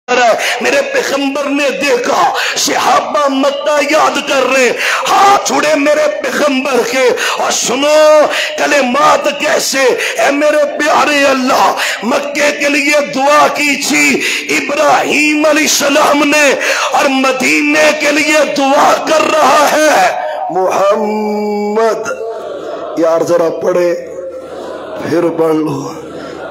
میرے پیغمبر نے دیکھا صحابہ مکہ یاد کر رہے، ہاتھ چھڑے میرے پیغمبر کے اور سنو کلمات کیسے، اے میرے پیارے اللہ، مکے کے لیے دعا کی تھی ابراہیم علیہ السلام نے اور مدینے کے لیے دعا کر رہا ہے محمد۔ یار ذرا پڑھے پھر پڑھ لو،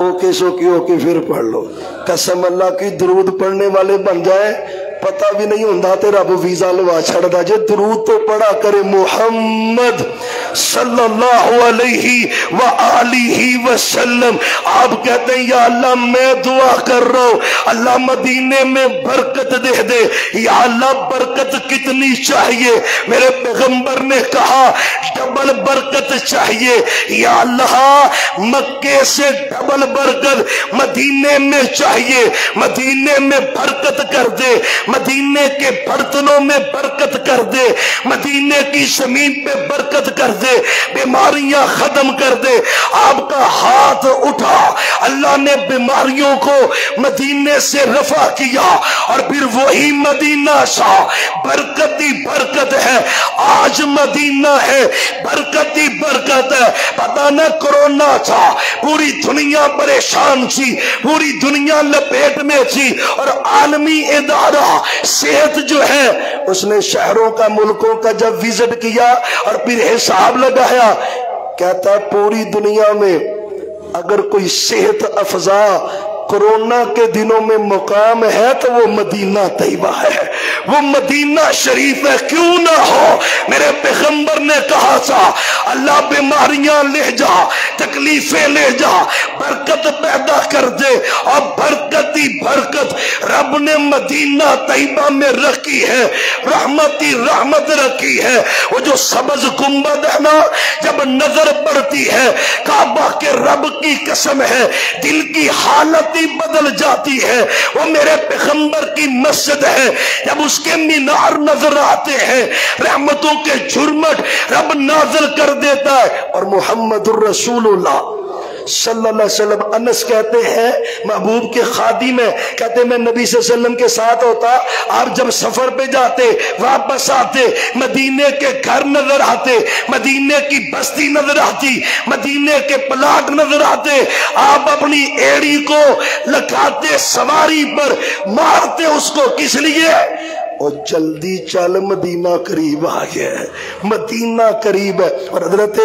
اوکے سوکی اوکے پھر پڑھ لو، قسم اللہ کی درود پڑھنے والے بن جائے پتہ بھی نہیں ہوندہ تے رب ویزا لوا چھڑ دا جے درود تو پڑھا کرے محمد صلی اللہ علیہ وآلہ وسلم۔ آپ کہتے ہیں یا اللہ میں دعا کر رہا ہوں اللہ مدینے میں برکت دے دے، یا اللہ برکت کتنی چاہیے؟ میرے پیغمبر نے کہا ڈبل برکت چاہیے، یا اللہ مکے سے ڈبل برکت مدینے میں چاہیے، مدینے میں برکت کر دے، مدینے کے برتنوں میں برکت کر دے، مدینے کی زمین پہ برکت کر دے، بیماریاں ختم کر دے۔ آپ کا ہاتھ اٹھا، اللہ نے بیماریوں کو مدینے سے رفع کیا اور پھر وہی مدینہ سا برکتی برکت ہے۔ آج مدینہ ہے برکتی برکت ہے۔ پتہ نہ کرونا تھا، پوری دنیا پریشان تھی، پوری دنیا لپیٹ میں تھی، اور عالمی ادارہ صحت جو ہے اس نے شہروں کا ملکوں کا جب وزٹ کیا اور پھر حساب لگایا، کہتا ہے پوری دنیا میں اگر کوئی صحت افزا کرونا کے دنوں میں مقام ہے تو وہ مدینہ طیبہ ہے، وہ مدینہ شریف ہے۔ کیوں نہ ہو؟ میرے پیغمبر نے کہا تھا اللہ بیماریاں لے جا، تکلیفیں لے جا، برکت پیدا کر دے، اور برکتی برکت رب نے مدینہ طیبہ میں رکھی ہے، رحمتی رحمت رکھی ہے۔ وہ جو سبز گنبد ہے نا، جب نظر پڑتی ہے کعبہ کے رب کی قسم ہے دل کی حالت بدل جاتی ہے۔ وہ میرے پیغمبر کی مسجد ہے، جب اس کے مینار نظر آتے ہیں رحمتوں کے جھرمٹ رب نازل کر دیتا ہے۔ اور محمد الرسول اللہ صلی اللہ علیہ وسلم، انس کہتے ہیں محبوب کے خادم ہیں، کہتے ہیں میں نبی صلی اللہ علیہ وسلم کے ساتھ ہوتا، آپ جب سفر پہ جاتے واپس آتے مدینے کے گھر نظر آتے، مدینے کی بستی نظر آتی، مدینے کے پلاٹ نظر آتے، آپ اپنی ایڑی کو لگاتے سواری پر، مارتے اس کو، کس لیے؟ اور جلدی چل مدینہ قریب آ گیا ہے، مدینہ قریب ہے۔ اور حضرت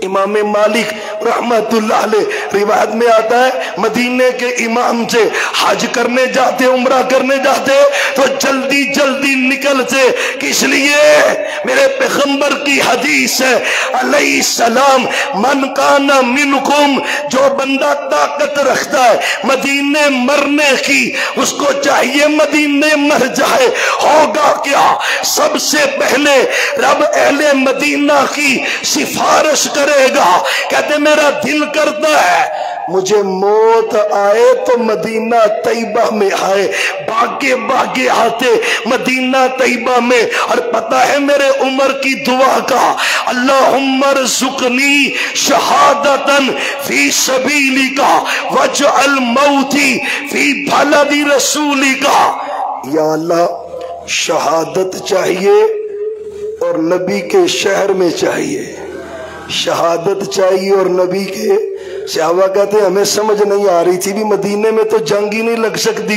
امام مالک رحمت اللہ علیہ روایت میں آتا ہے مدینے کے امام سے حج کرنے جاتے، عمرہ کرنے جاتے تو جلدی جلدی نکلتے، کس لیے؟ میرے پیغمبر کی حدیث ہے علیہ السلام من کان منکم، جو بندہ طاقت رکھتا ہے مدینے مرنے کی اس کو چاہیے مدینے مر جائے۔ ہوگا کیا؟ سب سے پہلے رب اہل مدینہ کی سفارش کرے گا، کہتے میرا دل کرتا ہے مجھے موت آئے تو مدینہ طیبہ میں آئے، باگے باگے آتے مدینہ طیبہ میں۔ اور پتہ ہے میرے عمر کی دعا کا، اللہم ارزقنی شہادتاً فی سبیلک واجعل موتی فی بلد رسولک۔ یا اللہ شہادت چاہیے اور نبی کے شہر میں چاہیے، شہادت چاہیے اور نبی کے۔ صحابہ کہتے ہیں ہمیں سمجھ نہیں آ رہی تھی بھی مدینے میں تو جنگ ہی نہیں لگ سکتی،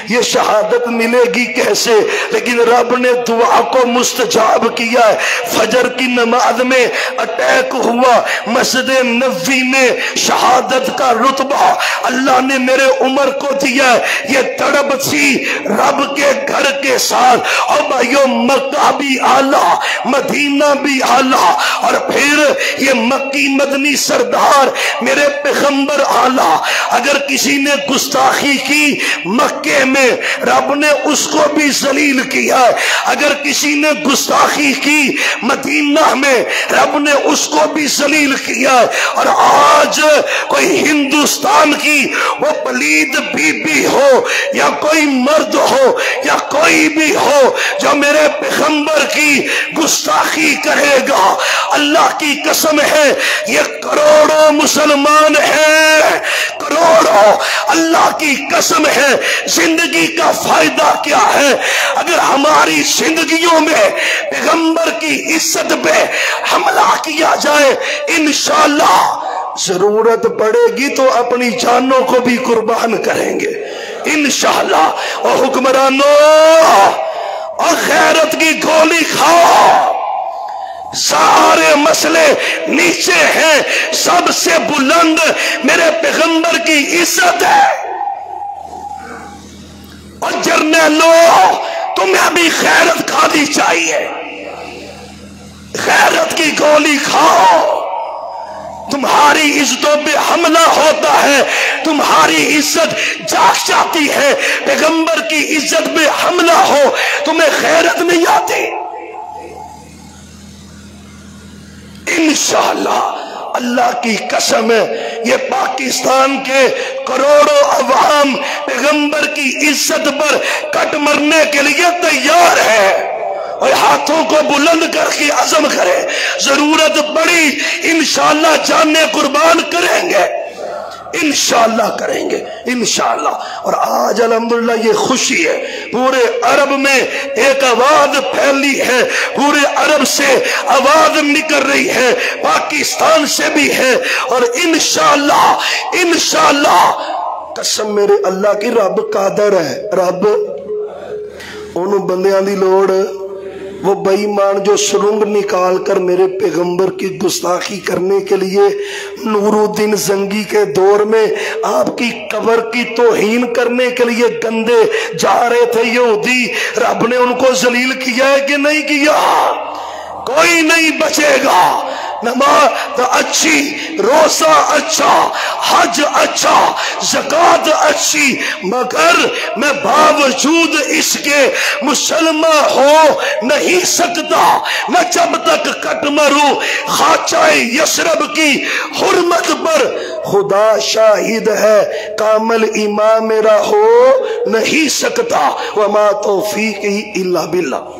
یہ شہادت ملے گی کیسے؟ لیکن رب نے دعا کو مستجاب کیا ہے۔ فجر کی نماز میں اٹیک ہوا، مسجد نبوی میں شہادت کا رتبہ اللہ نے میرے عمر کو دیا ہے۔ یہ تڑپ تھی رب کے گھر کے ساتھ، اور بھائیو مکہ بھی اعلیٰ مدینہ بھی اعلیٰ، اور پھر یہ مکی مدنی سردار میرے پیغمبر اعلیٰ۔ اگر کسی نے گستاخی کی مکے میں رب نے اس کو بھی ذلیل کیا ہے، اگر کسی نے گستاخی کی مدینہ میں رب نے اس کو بھی ذلیل کیا ہے۔ اور آج کوئی ہندوستان کی وہ پلید بی بی ہو یا کوئی مرد ہو یا کوئی بھی ہو جو میرے پیغمبر کی گستاخی کرے گا، اللہ کی قسم ہے یہ کروڑوں مسلمان مسلمان ہیں کروڑوں، اللہ کی قسم ہے زندگی کا فائدہ کیا ہے اگر ہماری زندگیوں میں پیغمبر کی عزت پہ حملہ کیا جائے؟ انشاءاللہ ضرورت پڑے گی تو اپنی جانوں کو بھی قربان کریں گے انشاءاللہ۔ اور حکمرانوں اور غیرت کی گولی کھاؤ، سارے مسئلے نیچے ہیں، سب سے بلند میرے پیغمبر کی عزت ہے۔ اور جرنیلوں تمہیں بھی غیرت کھانی چاہیے، غیرت کی گولی کھاؤ، تمہاری عزتوں پہ حملہ ہوتا ہے، تمہاری عزت جاگ جاتی ہے، پیغمبر کی عزت پہ حملہ ہو تمہیں غیرت نہیں آتی۔ انشاءاللہ اللہ کی قسم ہے یہ پاکستان کے کروڑوں عوام پیغمبر کی عزت پر کٹ مرنے کے لیے تیار ہے، اور ہاتھوں کو بلند کر کے عزم کرے، ضرورت پڑی انشاءاللہ جانیں قربان کریں گے، انشاءاللہ کریں گے انشاءاللہ۔ اور آج الحمدللہ یہ خوشی ہے، پورے عرب میں ایک آواز پھیلی ہے، پورے عرب سے آواز نکل رہی ہے، پاکستان سے بھی ہے، اور انشاءاللہ انشاءاللہ قسم میرے اللہ کی رب قادر ہے، رب انہوں بندیاں دی لوڑ، وہ بے ایمان جو سرنگ نکال کر میرے پیغمبر کی گستاخی کرنے کے لیے نور الدین زنگی کے دور میں آپ کی قبر کی توہین کرنے کے لیے گندے جا رہے تھے یہودی، رب نے ان کو ذلیل کیا ہے کہ نہیں کیا؟ کوئی نہیں بچے گا، نماز اچھی، روزہ اچھا، حج اچھا، زکوٰۃ اچھی، مگر میں باوجود اس کے مسلمان ہو نہیں سکتا، میں جب تک کٹ مروں خاچہ یثرب کی حرمت پر خدا شاہد ہے کامل ایمان میرا ہو نہیں سکتا، وما توفیقی الا باللہ۔